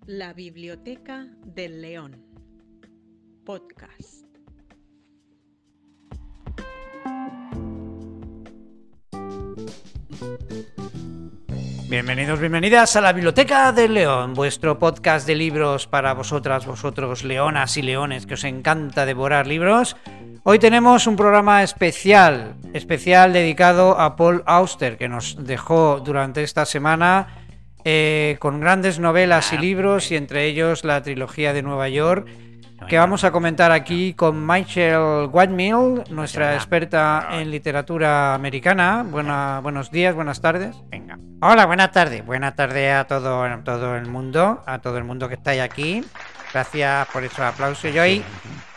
La Biblioteca del León. Podcast. Bienvenidos, bienvenidas a la Biblioteca del León, vuestro podcast de libros para vosotras, vosotros, leonas y leones, que os encanta devorar libros. Hoy tenemos un programa especial dedicado a Paul Auster, que nos dejó durante esta semana con grandes novelas y libros, y entre ellos la trilogía de Nueva York, que vamos a comentar aquí con Michelle Whitemill, nuestra experta en literatura americana. Buenos días, buenas tardes. Venga. Hola, buenas tardes. Buenas tardes a todo el mundo, que estáis aquí. Gracias por esos aplausos. Y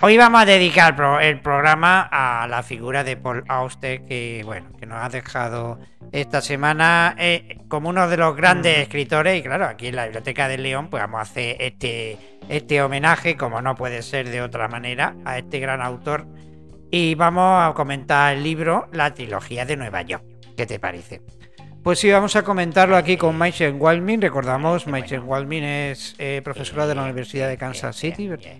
hoy vamos a dedicar el programa a la figura de Paul Auster, que nos ha dejado esta semana como uno de los grandes escritores. Y claro, aquí en la Biblioteca del León pues vamos a hacer este homenaje, como no puede ser de otra manera, a este gran autor. Y vamos a comentar el libro La trilogía de Nueva York. ¿Qué te parece? Pues sí, vamos a comentarlo aquí con Michelle Whitemill. Recordamos, Michelle Whitemill es profesora de la Universidad de Kansas City, ¿verdad?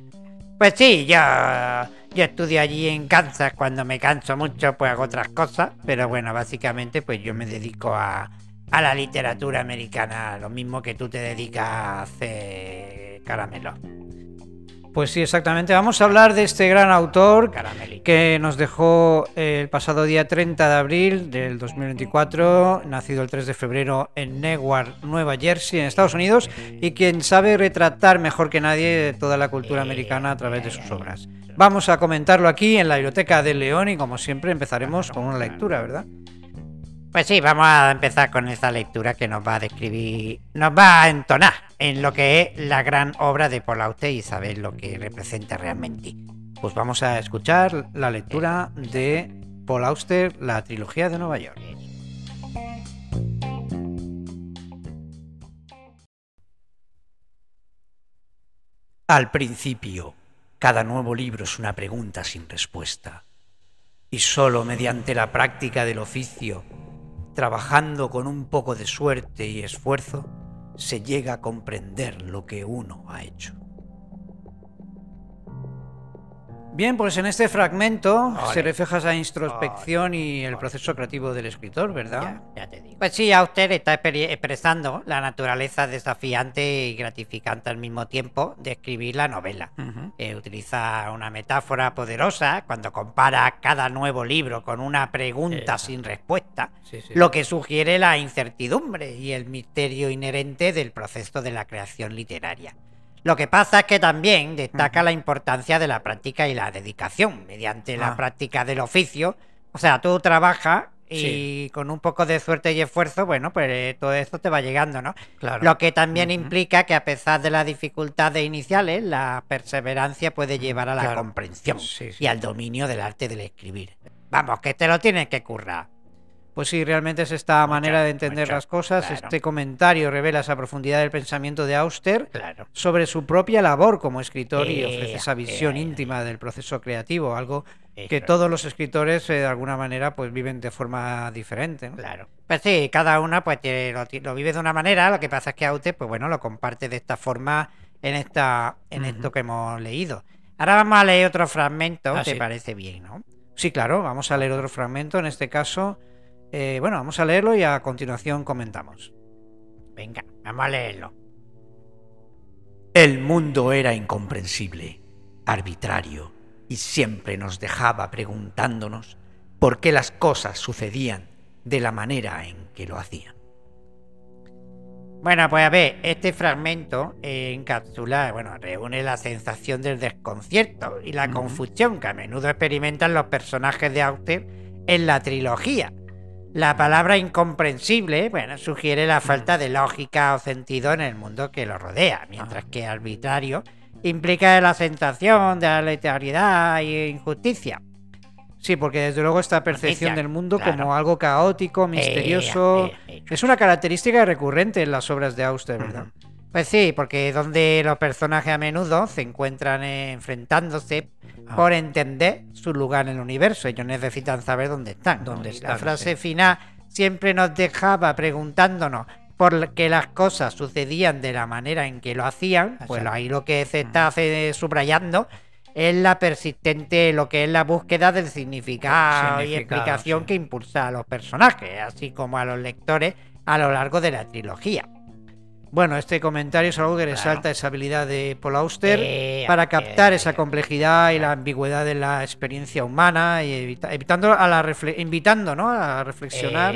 Pues sí, yo estudio allí en Kansas. Cuando me canso mucho pues hago otras cosas, pero bueno, básicamente pues yo me dedico a la literatura americana, lo mismo que tú te dedicas a hacer caramelos. Pues sí, exactamente. Vamos a hablar de este gran autor que nos dejó el pasado día 30 de abril del 2024, nacido el 3 de febrero en Newark, Nueva Jersey, en Estados Unidos, y quien sabe retratar mejor que nadie toda la cultura americana a través de sus obras. Vamos a comentarlo aquí en la Biblioteca del León y, como siempre, empezaremos con una lectura, ¿verdad? Pues sí, vamos a empezar con esta lectura que nos va a describir, nos va a entonar en lo que es la gran obra de Paul Auster y saber lo que representa realmente. Pues vamos a escuchar la lectura de Paul Auster, La trilogía de Nueva York. Al principio, cada nuevo libro es una pregunta sin respuesta. Y solo mediante la práctica del oficio, trabajando con un poco de suerte y esfuerzo, se llega a comprender lo que uno ha hecho. Bien, pues en este fragmento se refleja esa introspección y el proceso creativo del escritor, ¿verdad? Ya te digo. Pues sí, Auster está expresando la naturaleza desafiante y gratificante al mismo tiempo de escribir la novela. Utiliza una metáfora poderosa cuando compara cada nuevo libro con una pregunta sin respuesta, lo que sugiere la incertidumbre y el misterio inherente del proceso de la creación literaria. Lo que pasa es que también destaca la importancia de la práctica y la dedicación mediante la práctica del oficio. O sea, tú trabajas y con un poco de suerte y esfuerzo, pues todo esto te va llegando, ¿no? Claro. Lo que también implica que a pesar de las dificultades iniciales, la perseverancia puede llevar a la comprensión y al dominio del arte del escribir. Vamos, que te lo tienes que currar. Pues sí, realmente es esta manera de entender las cosas. Este comentario revela esa profundidad del pensamiento de Auster sobre su propia labor como escritor y ofrece esa visión íntima del proceso creativo, algo que todos los escritores de alguna manera pues viven de forma diferente, ¿no? Claro. Pues sí, cada uno pues lo vive de una manera. Lo que pasa es que Auster pues lo comparte de esta forma en esto que hemos leído. Ahora vamos a leer otro fragmento, ¿te parece bien, no? Sí, claro, vamos a leer otro fragmento, en este caso. Vamos a leerlo y a continuación comentamos. Venga, vamos a leerlo. El mundo era incomprensible, arbitrario, y siempre nos dejaba preguntándonos por qué las cosas sucedían de la manera en que lo hacían. Bueno, pues a ver, este fragmento encapsula, reúne la sensación del desconcierto y la confusión que a menudo experimentan los personajes de Auster en la trilogía. La palabra incomprensible, sugiere la falta de lógica o sentido en el mundo que lo rodea, mientras que arbitrario implica la sensación de aleatoriedad e injusticia. Sí, porque desde luego esta percepción del mundo como algo caótico, misterioso, es una característica recurrente en las obras de Auster, ¿verdad? Pues sí, porque donde los personajes a menudo se encuentran enfrentándose por entender su lugar en el universo. Ellos necesitan saber dónde están. La frase final siempre nos dejaba preguntándonos porque las cosas sucedían de la manera en que lo hacían, pues ahí lo que se está subrayando es la persistente, lo que es la búsqueda del significado y explicación que impulsa a los personajes, así como a los lectores a lo largo de la trilogía. Bueno, este comentario es algo que resalta esa habilidad de Paul Auster para captar esa complejidad y la ambigüedad de la experiencia humana y invitando, ¿no?, a reflexionar.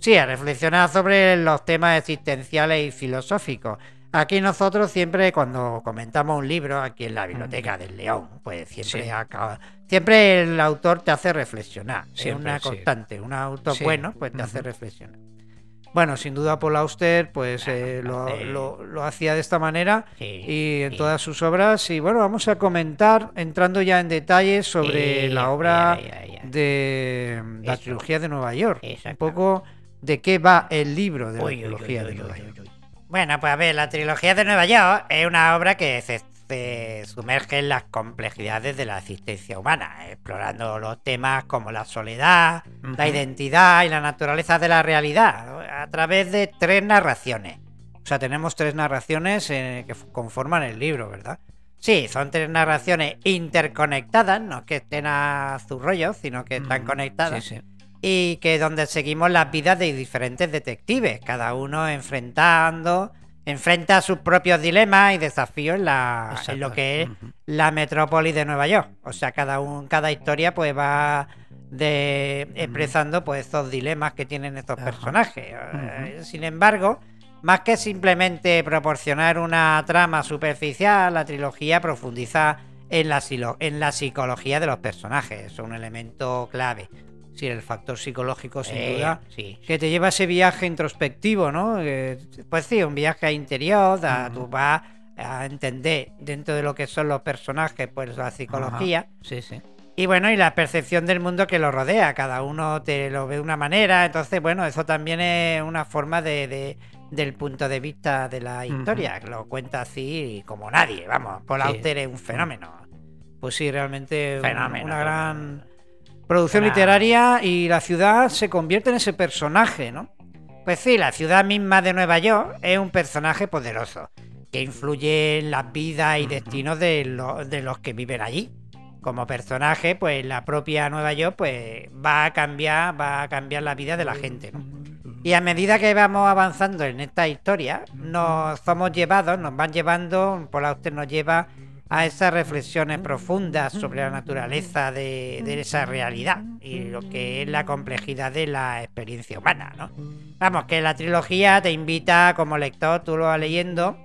Sí, a reflexionar sobre los temas existenciales y filosóficos. Aquí nosotros siempre, cuando comentamos un libro aquí en la Biblioteca del León, pues siempre el autor te hace reflexionar. Siempre, es una constante. Un autor bueno, pues te hace reflexionar. Bueno, sin duda Paul Auster pues lo hacía de esta manera y en todas sus obras. Y bueno, vamos a comentar, entrando ya en detalles sobre la obra de la trilogía de Nueva York. Un poco de qué va el libro de la trilogía de Nueva York. Bueno, pues a ver, la trilogía de Nueva York es una obra que se sumerge en las complejidades de la existencia humana, explorando los temas como la soledad, la identidad y la naturaleza de la realidad, a través de 3 narraciones. O sea, tenemos 3 narraciones que conforman el libro, ¿verdad? Sí, son 3 narraciones interconectadas, no que estén a su rollo, sino que están conectadas. Sí. Y que donde seguimos las vidas de diferentes detectives, cada uno enfrenta sus propios dilemas y desafíos en lo que es la metrópoli de Nueva York. O sea, cada historia pues va expresando pues esos dilemas que tienen estos personajes. Sin embargo, más que simplemente proporcionar una trama superficial, la trilogía profundiza en la psicología de los personajes. Es un elemento clave. Sí, el factor psicológico, sin duda, que te lleva a ese viaje introspectivo, ¿no? Pues sí, un viaje interior, tú vas a entender dentro de lo que son los personajes, pues la psicología. Sí. Y bueno, y la percepción del mundo que los rodea, cada uno te lo ve de una manera, entonces bueno, eso también es una forma del punto de vista de la historia, que lo cuenta así como nadie, vamos, Paul Auster es un fenómeno. Pues sí, realmente una gran producción literaria, y la ciudad se convierte en ese personaje, ¿no? Pues sí, la ciudad misma de Nueva York es un personaje poderoso que influye en las vidas y destinos de los que viven allí. Como personaje, pues la propia Nueva York pues va a cambiar la vida de la gente, ¿no? Y a medida que vamos avanzando en esta historia, nos van llevando, Paul Auster nos lleva a esas reflexiones profundas sobre la naturaleza de esa realidad y lo que es la complejidad de la experiencia humana, ¿no? Vamos, que la trilogía te invita, como lector, tú lo vas leyendo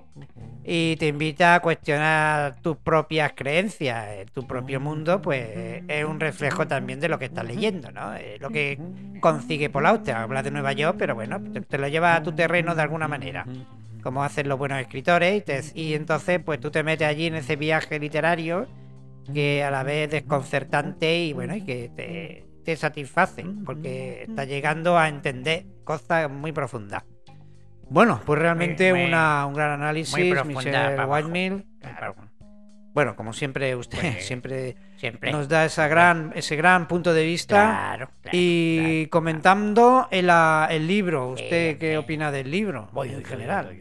y te invita a cuestionar tus propias creencias. Tu propio mundo, pues, es un reflejo también de lo que estás leyendo, ¿no? Lo que consigue Paul Auster, habla de Nueva York, pero bueno, te lo lleva a tu terreno de alguna manera, como hacen los buenos escritores, y entonces pues tú te metes allí en ese viaje literario que a la vez es desconcertante y bueno, y que te satisface, porque estás llegando a entender cosas muy profundas. Bueno, pues realmente un gran análisis, Michel Whitemill. Bueno, como siempre, usted siempre nos da ese gran punto de vista. Claro, comentando el libro, ¿usted qué opina del libro en general?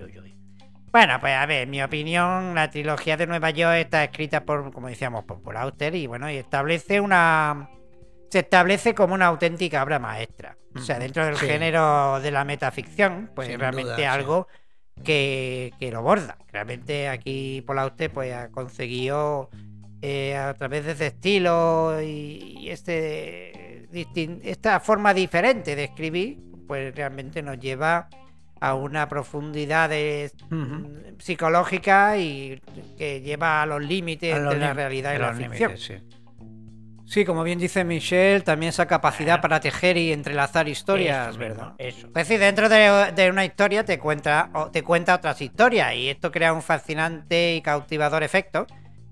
Bueno, pues a ver, mi opinión, la trilogía de Nueva York está escrita por, como decíamos, por Paul Auster, y bueno, y se establece como una auténtica obra maestra. O sea, dentro del género de la metaficción, pues sin realmente duda, algo que lo borda. Realmente aquí Paul Auster pues ha conseguido a través de ese estilo y esta forma diferente de escribir, pues realmente nos lleva a una profundidad psicológica y que lleva a los límites entre la realidad y la ficción. Sí, como bien dice Michel, también esa capacidad para tejer y entrelazar historias, ¿verdad? Eso. Pues sí, dentro de una historia te cuenta otras historias, y esto crea un fascinante y cautivador efecto,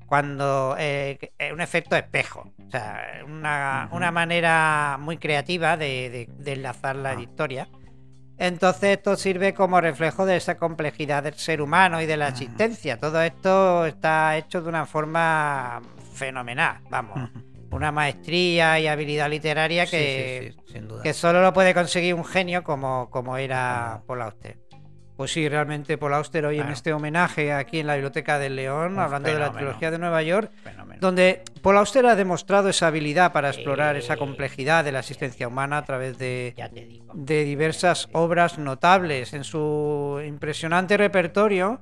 cuando es un efecto espejo. O sea, una manera muy creativa de enlazar la historia. Entonces esto sirve como reflejo de esa complejidad del ser humano y de la existencia. Todo esto está hecho de una forma fenomenal, vamos. Una maestría y habilidad literaria que sin duda, que solo lo puede conseguir un genio como era Paul Auster. Pues sí, realmente Paul Auster hoy en este homenaje aquí en la Biblioteca del León, hablando de la trilogía de Nueva York, donde Paul Auster ha demostrado esa habilidad para explorar esa complejidad de la existencia humana a través de diversas obras notables. En su impresionante repertorio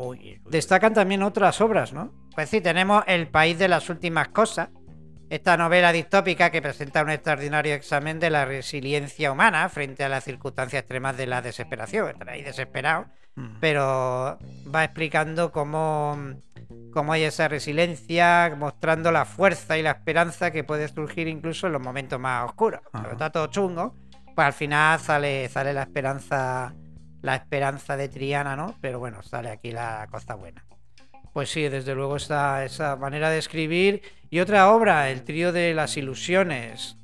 destacan también otras obras, ¿no? Pues sí, tenemos El país de las últimas cosas, esta novela distópica que presenta un extraordinario examen de la resiliencia humana frente a las circunstancias extremas de la desesperación. Estará ahí desesperado, pero va explicando cómo hay esa resiliencia, mostrando la fuerza y la esperanza que puede surgir incluso en los momentos más oscuros. Pero está todo chungo, pues al final sale la esperanza de Triana, ¿no? Pero bueno, sale aquí la cosa buena. Pues sí, desde luego esa manera de escribir. Y otra obra, El trío de las ilusiones.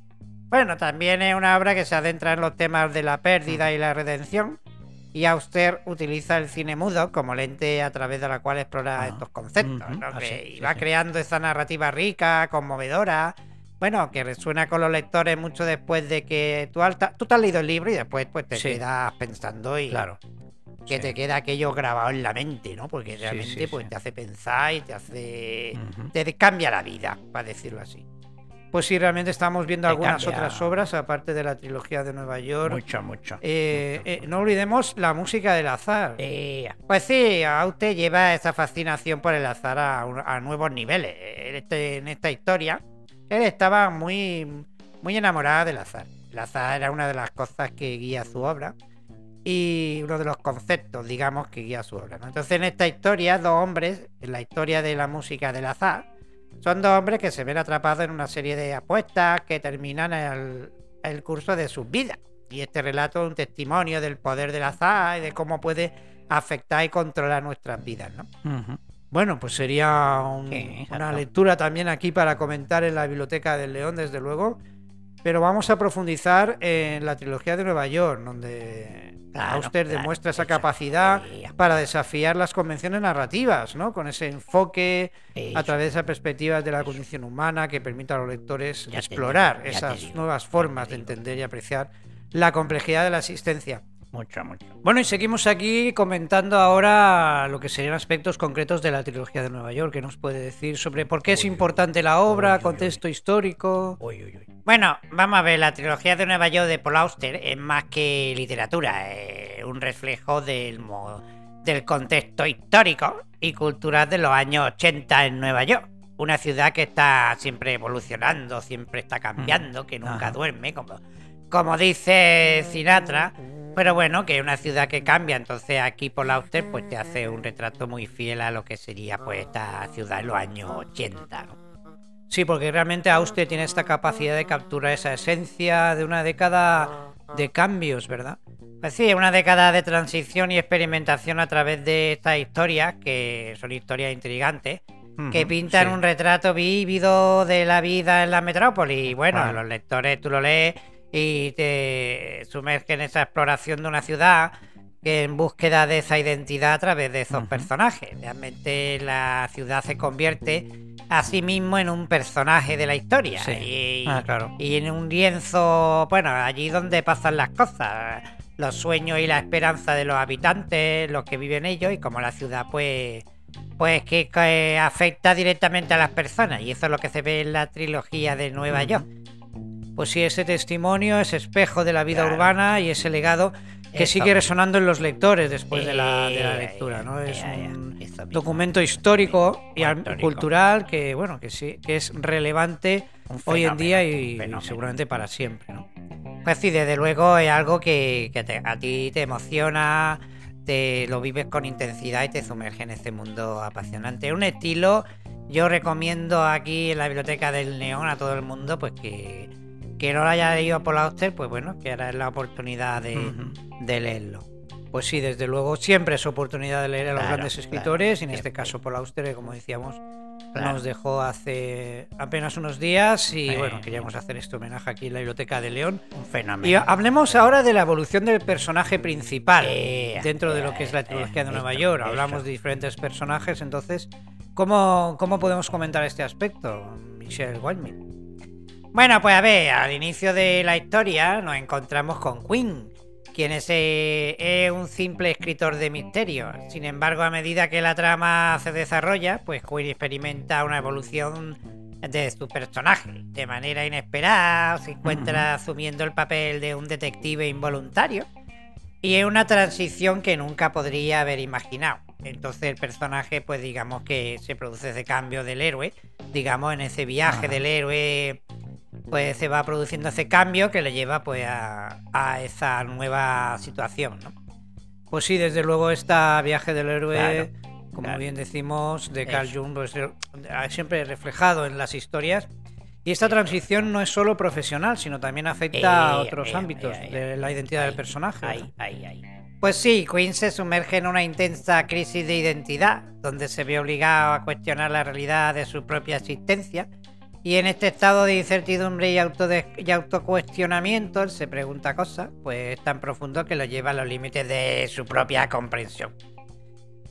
Bueno, también es una obra que se adentra en los temas de la pérdida y la redención. Y Auster utiliza el cine mudo como lente a través de la cual explora estos conceptos, ¿no? Y va creando esa narrativa rica, conmovedora, bueno, que resuena con los lectores mucho después de que tú te has leído el libro y después pues te quedas pensando y... Claro. Que te queda aquello grabado en la mente, ¿no? Porque realmente te hace pensar y te hace... te cambia la vida, para decirlo así. Pues sí, realmente estamos viendo algunas otras obras, aparte de la trilogía de Nueva York. Mucho. No olvidemos la música del azar. Pues sí, Auster lleva esa fascinación por el azar a nuevos niveles. En esta historia, él estaba muy, muy enamorado del azar. El azar era una de las cosas que guía su obra. Y uno de los conceptos, digamos, que guía su obra, ¿no? Entonces, en esta historia, dos hombres, en la historia de la música del azar, son dos hombres que se ven atrapados en una serie de apuestas que terminan el curso de sus vidas. Y este relato es un testimonio del poder del azar y de cómo puede afectar y controlar nuestras vidas, ¿no? Bueno, pues sería una lectura también aquí para comentar en la Biblioteca del León, desde luego. Pero vamos a profundizar en la trilogía de Nueva York, donde Auster demuestra esa capacidad para desafiar las convenciones narrativas, ¿no? Con ese enfoque a través de esas perspectivas de la condición humana que permite a los lectores explorar esas nuevas formas de entender y apreciar la complejidad de la existencia. Mucho. Bueno, y seguimos aquí comentando ahora lo que serían aspectos concretos de la trilogía de Nueva York. ¿Qué nos puede decir sobre por qué es importante la obra, contexto histórico? Bueno, vamos a ver, la trilogía de Nueva York de Paul Auster es más que literatura, es un reflejo del contexto histórico y cultural de los años 80 en Nueva York. Una ciudad que está siempre evolucionando, siempre está cambiando, que nunca duerme, como dice Sinatra. Pero bueno, que es una ciudad que cambia, entonces aquí Paul Auster pues te hace un retrato muy fiel a lo que sería pues esta ciudad en los años 80, ¿no? Sí, porque realmente Auster tiene esta capacidad de capturar esa esencia de una década de cambios, ¿verdad? Pues sí, una década de transición y experimentación a través de estas historias, que son historias intrigantes, que pintan un retrato vívido de la vida en la metrópoli. Y bueno, los lectores tú lo lees y te sumerge en esa exploración de una ciudad que en búsqueda de esa identidad a través de esos personajes. Realmente la ciudad se convierte a sí mismo en un personaje de la historia. Y en un lienzo, bueno, allí donde pasan las cosas, los sueños y la esperanza de los habitantes, los que viven ellos, y como la ciudad pues que afecta directamente a las personas. Y eso es lo que se ve en la trilogía de Nueva York. Pues sí, ese testimonio, ese espejo de la vida urbana y ese legado que sigue resonando en los lectores después de la lectura, ¿no? Es un documento histórico y cultural que, bueno, que sí, que es relevante hoy en día y seguramente para siempre, ¿no? Pues sí, desde luego es algo que a ti te emociona, te lo vives con intensidad y te sumerge en ese mundo apasionante. Es un estilo, yo recomiendo aquí en la Biblioteca del León a todo el mundo, pues que no lo haya leído Paul Auster, pues bueno, que ahora es la oportunidad de leerlo. Pues sí, desde luego, siempre es oportunidad de leer a los grandes escritores, y en este caso Paul Auster, como decíamos, nos dejó hace apenas unos días, y bueno, queríamos hacer este homenaje aquí en la Biblioteca de León. Un fenómeno. Y hablemos ahora de la evolución del personaje principal dentro de lo que es la trilogía de Nueva York. Hablamos de diferentes personajes, entonces, ¿cómo podemos comentar este aspecto, Michelle Wildman? Bueno, pues a ver, al inicio de la historia nos encontramos con Quinn, quien es un simple escritor de misterios. Sin embargo, a medida que la trama se desarrolla, pues Quinn experimenta una evolución de su personaje. De manera inesperada, se encuentra asumiendo el papel de un detective involuntario. Y es una transición que nunca podría haber imaginado. Entonces el personaje, pues digamos que se produce ese cambio del héroe. Digamos, en ese viaje del héroe, pues se va produciendo ese cambio que le lleva pues a esa nueva situación, ¿no? Pues sí, desde luego viaje del héroe, como bien decimos, de Carl Jung, pues, siempre reflejado en las historias. Y esta transición no es solo profesional, sino también afecta a otros ámbitos de la identidad del personaje. Pues sí, Quinn se sumerge en una intensa crisis de identidad, donde se ve obligado a cuestionar la realidad de su propia existencia. Y en este estado de incertidumbre y autocuestionamiento, él se pregunta cosas, pues tan profundo que lo lleva a los límites de su propia comprensión.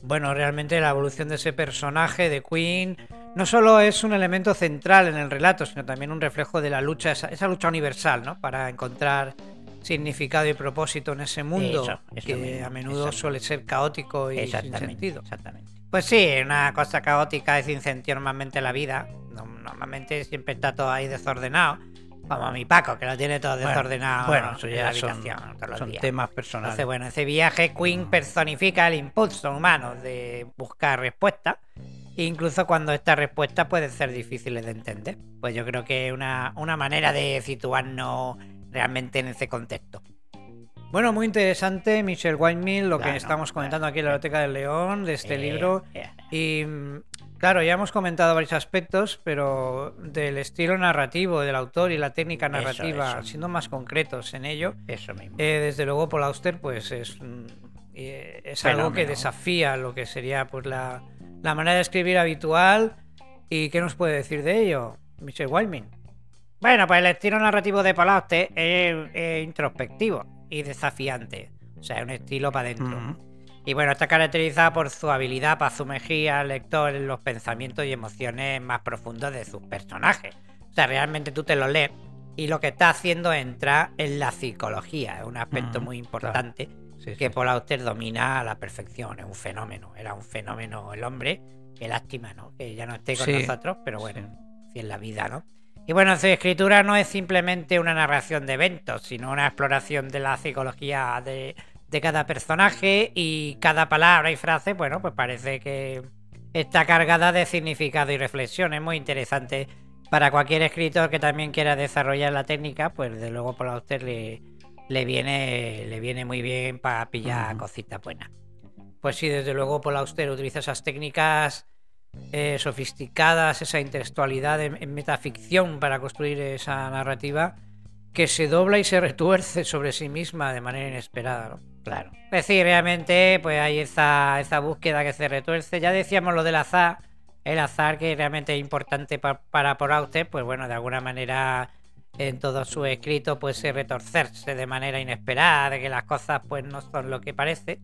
Bueno, realmente la evolución de ese personaje, de Quinn, no solo es un elemento central en el relato, sino también un reflejo de la lucha, esa lucha universal, ¿no? Para encontrar significado y propósito en ese mundo que a menudo suele ser caótico y sin sentido. Exactamente. Pues sí, una cosa caótica y sin sentido normalmente la vida. Normalmente siempre está todo ahí desordenado. Como mi Paco, que lo tiene todo desordenado. Bueno, eso en ya la habitación, son temas personales. Entonces, bueno, ese viaje Quinn personifica el impulso humano de buscar respuestas, incluso cuando estas respuestas pueden ser difíciles de entender. Pues yo creo que es una manera de situarnos realmente en ese contexto. Bueno, muy interesante, Michelle Whitemill, lo que estamos comentando aquí en la Biblioteca del León, de este libro. Y claro, ya hemos comentado varios aspectos, pero del estilo narrativo del autor y la técnica narrativa, siendo más concretos en ello, desde luego Paul Auster pues es algo que desafía lo que sería pues la manera de escribir habitual. ¿Y qué nos puede decir de ello, Michelle Whitemill? Bueno, pues el estilo narrativo de Paul Auster es introspectivo y desafiante. O sea, es un estilo para adentro. Y bueno, está caracterizado por su habilidad para sumergir al lector en los pensamientos y emociones más profundos de sus personajes. O sea, realmente tú te lo lees y lo que está haciendo es entrar en la psicología. Es un aspecto muy importante que Paul Auster domina a la perfección. Es un fenómeno. Era un fenómeno el hombre. Qué lástima, ¿no? Que ya no esté con nosotros, pero bueno, así es la vida, ¿no? Y bueno, su escritura no es simplemente una narración de eventos, sino una exploración de la psicología de cada personaje, y cada palabra y frase, bueno, pues parece que está cargada de significado y reflexión. Es muy interesante para cualquier escritor que también quiera desarrollar la técnica, pues desde luego Paul Auster le viene muy bien para pillar cositas buenas. Pues sí, desde luego Paul Auster utiliza esas técnicas sofisticadas, esa intertextualidad en metaficción para construir esa narrativa que se dobla y se retuerce sobre sí misma de manera inesperada, ¿no? Claro. Pues sí, realmente pues hay esa búsqueda que se retuerce. Ya decíamos lo del azar, el azar que realmente es importante para Paul Auster, pues bueno, de alguna manera en todos sus escritos pues se retorcerse de manera inesperada, de que las cosas pues no son lo que parece.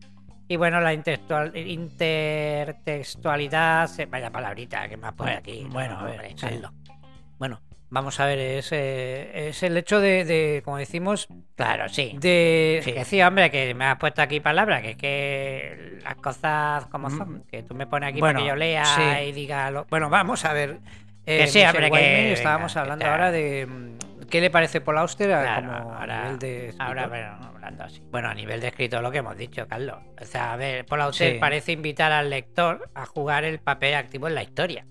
Y bueno, la intertextualidad, vaya palabrita que me has puesto aquí. Bueno, bueno, vamos a ver, es el hecho de, como decimos... Claro, sí. Que sí, hombre, que me has puesto aquí palabras, que es que las cosas como son, que tú me pones aquí para que yo lea y diga... Bueno, vamos a ver. Que sí, hombre, que... Estábamos hablando ahora de... ¿Qué le parece Paul Auster a nivel de escritor? Hablando así. Bueno, a nivel de escritor lo que hemos dicho, Carlos. O sea, a ver, Paul Auster parece invitar al lector a jugar el papel activo en la historia.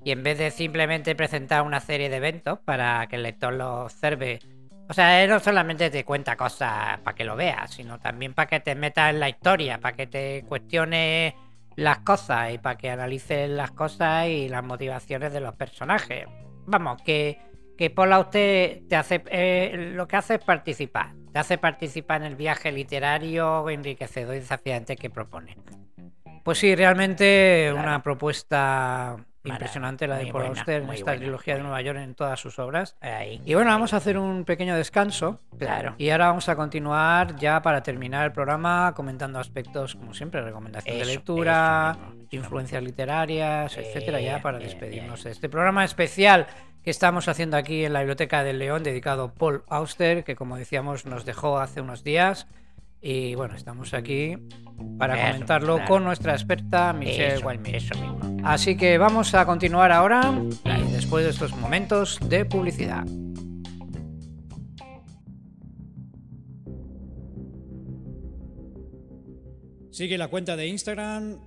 Y en vez de simplemente presentar una serie de eventos para que el lector lo observe, o sea, él no solamente te cuenta cosas para que lo veas, sino también para que te metas en la historia, para que te cuestiones las cosas y para que analices las cosas y las motivaciones de los personajes. Vamos, que Paul Auster te hace, lo que hace es participar. Te hace participar en el viaje literario enriquecedor y desafiante que propone. Pues sí, realmente una propuesta impresionante la de Paul Auster en esta trilogía de Nueva York en todas sus obras. Y bueno, vamos a hacer un pequeño descanso. Claro. Y ahora vamos a continuar ya para terminar el programa comentando aspectos, como siempre, recomendación de lectura, influencias literarias, etcétera, ya para despedirnos de este programa especial que estamos haciendo aquí en la Biblioteca del León, dedicado a Paul Auster, que como decíamos nos dejó hace unos días. Y bueno, estamos aquí para Eso, comentarlo claro. con nuestra experta Michelle Eso, Wildman. eso mismo. Así que vamos a continuar ahora y después de estos momentos de publicidad. Sigue la cuenta de Instagram,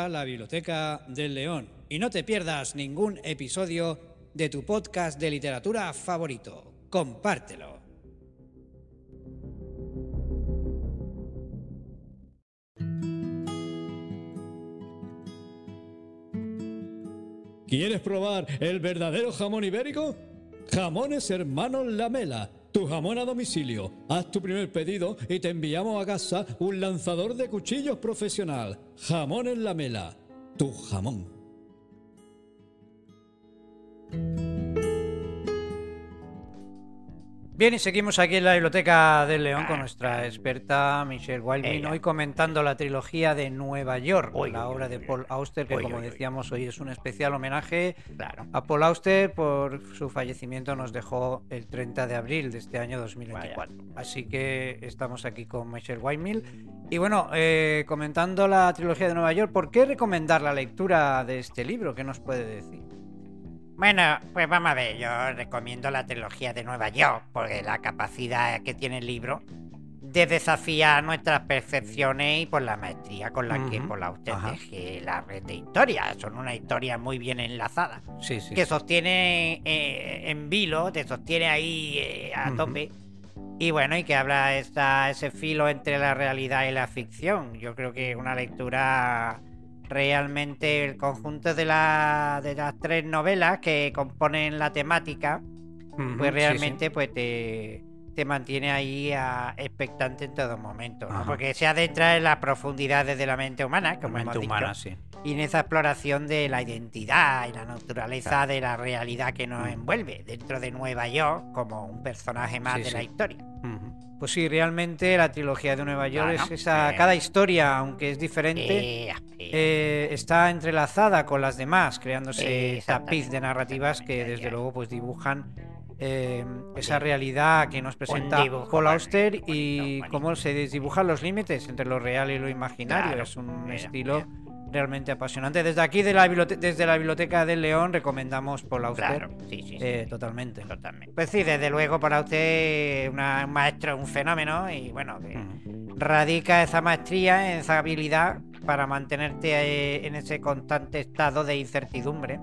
@la Biblioteca del León. Y no te pierdas ningún episodio de tu podcast de literatura favorito. Compártelo. ¿Quieres probar el verdadero jamón ibérico? Jamones Hermanos Lamela, tu jamón a domicilio. Haz tu primer pedido y te enviamos a casa un lanzador de cuchillos profesional. Jamones Lamela, tu jamón. Bien, y seguimos aquí en la Biblioteca del León con nuestra experta Michelle Wildman, hoy comentando la trilogía de Nueva York, la obra de Paul Auster, que como decíamos hoy es un especial homenaje a Paul Auster por su fallecimiento, nos dejó el 30 de abril de este año 2024. Así que estamos aquí con Michelle Wildman. Y bueno, comentando la trilogía de Nueva York, ¿por qué recomendar la lectura de este libro? ¿Qué nos puede decir? Bueno, pues vamos a ver, yo recomiendo la trilogía de Nueva York, porque la capacidad que tiene el libro de desafiar nuestras percepciones y por la maestría con la que Paul Auster teje la red de historias. Son una historia muy bien enlazada, que sostiene en vilo, te sostiene ahí a tope. Y bueno, y que habla ese filo entre la realidad y la ficción. Yo creo que una lectura... Realmente el conjunto de las tres novelas que componen la temática, pues realmente pues te mantiene ahí expectante en todo momento, ¿no? Porque se adentra en las profundidades de la mente humana, como hemos dicho, y en esa exploración de la identidad y la naturaleza de la realidad que nos envuelve dentro de Nueva York como un personaje más de la historia. Pues sí, realmente la trilogía de Nueva York es esa... Cada historia, aunque es diferente, está entrelazada con las demás, creándose tapiz de narrativas que desde luego pues dibujan esa realidad que nos presenta Paul Auster y cómo se desdibujan los límites entre lo real y lo imaginario. Es un estilo realmente apasionante. Desde aquí, desde la Biblioteca del León, recomendamos Paul Auster. Totalmente. Pues sí, desde luego Paul Auster un maestro, un fenómeno, y bueno, que radica esa maestría, esa habilidad para mantenerte en ese constante estado de incertidumbre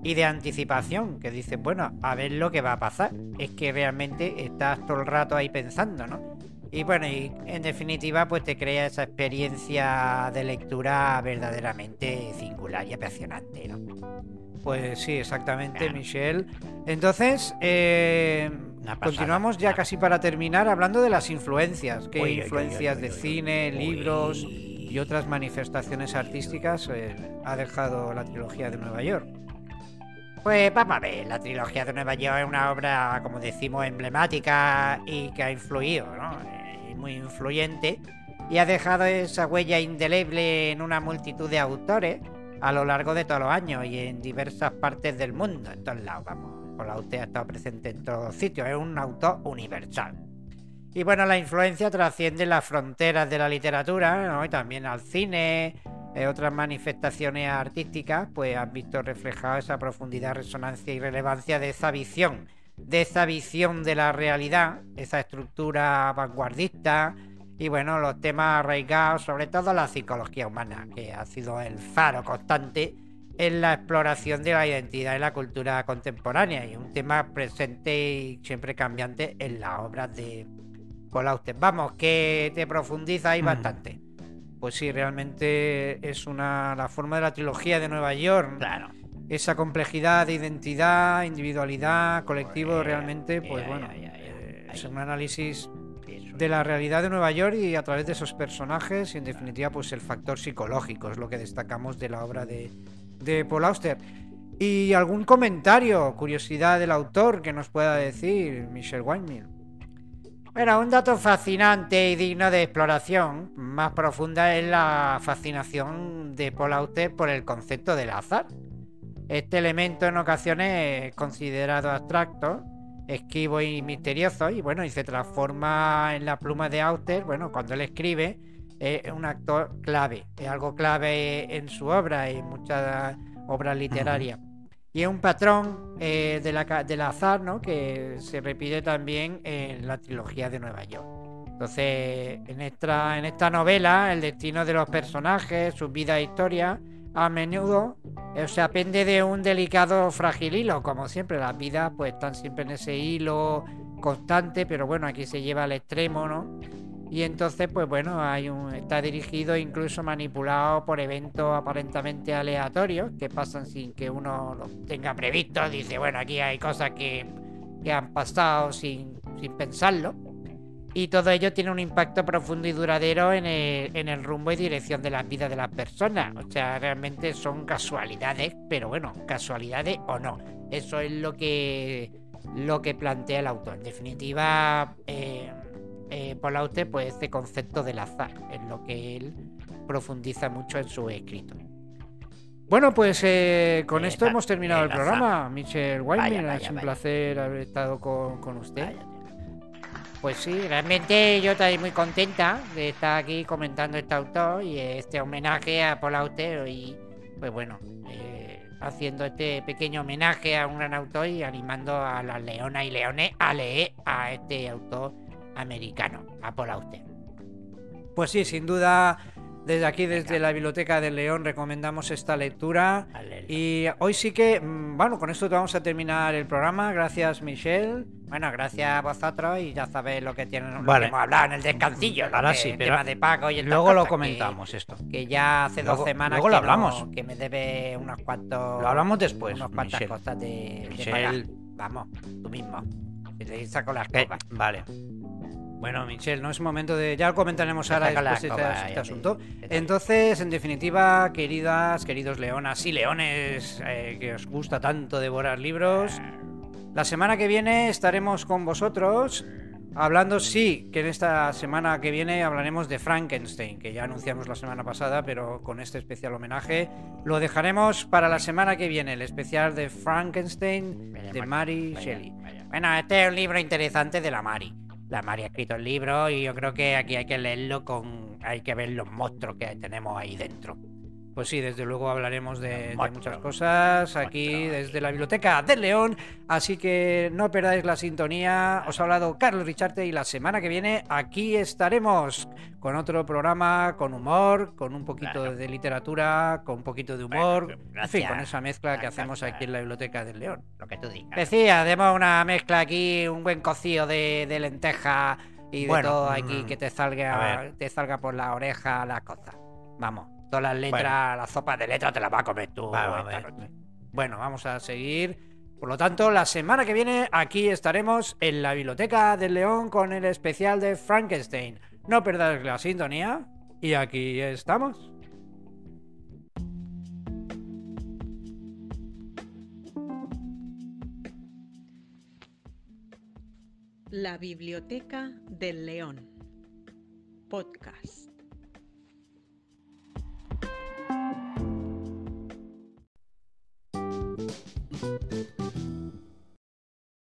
y de anticipación, que dices, bueno, a ver lo que va a pasar. Es que realmente estás todo el rato ahí pensando, ¿no? Y bueno, y en definitiva, pues te crea esa experiencia de lectura verdaderamente singular y apasionante, ¿no? Pues sí, exactamente, Michelle. Entonces, continuamos ya casi para terminar hablando de las influencias. ¿Qué influencias de cine, libros y otras manifestaciones artísticas ha dejado la trilogía de Nueva York? Pues vamos a ver, la trilogía de Nueva York es una obra, como decimos, emblemática y que ha influido, ¿no? Muy influyente, y ha dejado esa huella indeleble en una multitud de autores a lo largo de todos los años y en diversas partes del mundo, en todos lados, vamos. Paul Auster ha estado presente en todos sitios, es un autor universal. Y bueno, la influencia trasciende las fronteras de la literatura, ¿no? Y también al cine, otras manifestaciones artísticas, pues han visto reflejado esa profundidad, resonancia y relevancia de esa visión de la realidad, esa estructura vanguardista y bueno, los temas arraigados, sobre todo la psicología humana, que ha sido el faro constante en la exploración de la identidad y la cultura contemporánea, y un tema presente y siempre cambiante en las obras de Paul Auster. Vamos, que te profundiza ahí bastante. Pues sí, realmente es la forma de la trilogía de Nueva York. Esa complejidad de identidad, individualidad, colectivo, realmente, pues bueno, es un análisis de la realidad de Nueva York y a través de esos personajes, y en definitiva, pues el factor psicológico es lo que destacamos de la obra de Paul Auster. ¿Y algún comentario, curiosidad del autor que nos pueda decir, Michelle Wildman? Bueno, un dato fascinante y digno de exploración más profunda es la fascinación de Paul Auster por el concepto del azar. Este elemento en ocasiones es considerado abstracto esquivo y misterioso, y bueno, y se transforma en la pluma de Auster. Bueno, cuando él escribe, es un actor clave, es algo clave en su obra y en muchas obras literarias. Y es un patrón del azar, ¿no?, que se repite también en la trilogía de Nueva York. Entonces, en esta novela, el destino de los personajes, sus vidas e historias, a menudo pende de un delicado, frágil hilo. Como siempre, las vidas pues están siempre en ese hilo constante, pero bueno, aquí se lleva al extremo, ¿no? Y entonces, pues bueno, está dirigido, incluso manipulado por eventos aparentemente aleatorios que pasan sin que uno los tenga previsto. Dice, bueno, aquí hay cosas que han pasado sin pensarlo. Y todo ello tiene un impacto profundo y duradero en el rumbo y dirección de las vidas de las personas. O sea, realmente son casualidades, pero bueno, casualidades o no. Eso es lo que plantea el autor. En definitiva, Paul Auster, pues este concepto del azar es lo que él profundiza mucho en su escrito. Bueno, pues con esto hemos terminado el programa. Michelle Weinman, es un placer haber estado con usted. Pues sí, realmente yo estoy muy contenta de estar aquí comentando este autor y este homenaje a Paul Auster, y pues bueno, haciendo este pequeño homenaje a un gran autor y animando a las leonas y leones a leer a este autor americano, a Paul Auster. Pues sí, sin duda, desde aquí, desde la Biblioteca del León, recomendamos esta lectura. Y hoy sí que, bueno, con esto vamos a terminar el programa. Gracias, Michelle. Bueno, gracias a vosotros, y ya sabéis lo que tienen, Vale. lo que hemos hablado en el descansillo. Ahora que sí, el pero tema de pago y luego lo comentamos esto. Que ya hace Luego- 2 semanas luego lo que no- hablamos. que me debe unos cuantos. Lo hablamos después, Unas cuantas Michelle. cosas de Michelle. pagar. Vamos, tú mismo. Que te saco las copas. Vale. Bueno, Michelle, no es momento de... Ya lo comentaremos ahora saca la después de escoba, este ya asunto. me- Entonces, en definitiva, queridos leonas y leones, que os gusta tanto devorar libros, la semana que viene estaremos con vosotros hablando, sí, que en esta semana que viene hablaremos de Frankenstein, que ya anunciamos la semana pasada, pero con este especial homenaje lo dejaremos para la semana que viene, el especial de Frankenstein de Mary Shelley. Bueno, este es un libro interesante de la Mary. La Mary ha escrito el libro y yo creo que aquí hay que leerlo hay que ver los monstruos que tenemos ahí dentro. Pues sí, desde luego hablaremos de Monstruo. muchas cosas aquí desde la Biblioteca del León, así que no perdáis la sintonía. Os ha hablado Carlos Richarte y la semana que viene aquí estaremos con otro programa, con humor, con un poquito de literatura, con un poquito de humor, Bueno, en fin, gracias. con esa mezcla que Gracias. hacemos aquí en la Biblioteca del León. Lo que tú digas. Decía, hacemos una mezcla aquí, un buen cocido de lenteja y de Bueno, todo aquí que te a salga por la oreja las cosas. Vamos, todas las letras, las sopas de letras te las vas a comer tú esta noche. Bueno, vamos a seguir. Por lo tanto, la semana que viene aquí estaremos en la Biblioteca del León con el especial de Frankenstein. No perdáis la sintonía y aquí estamos. La Biblioteca del León. Podcast.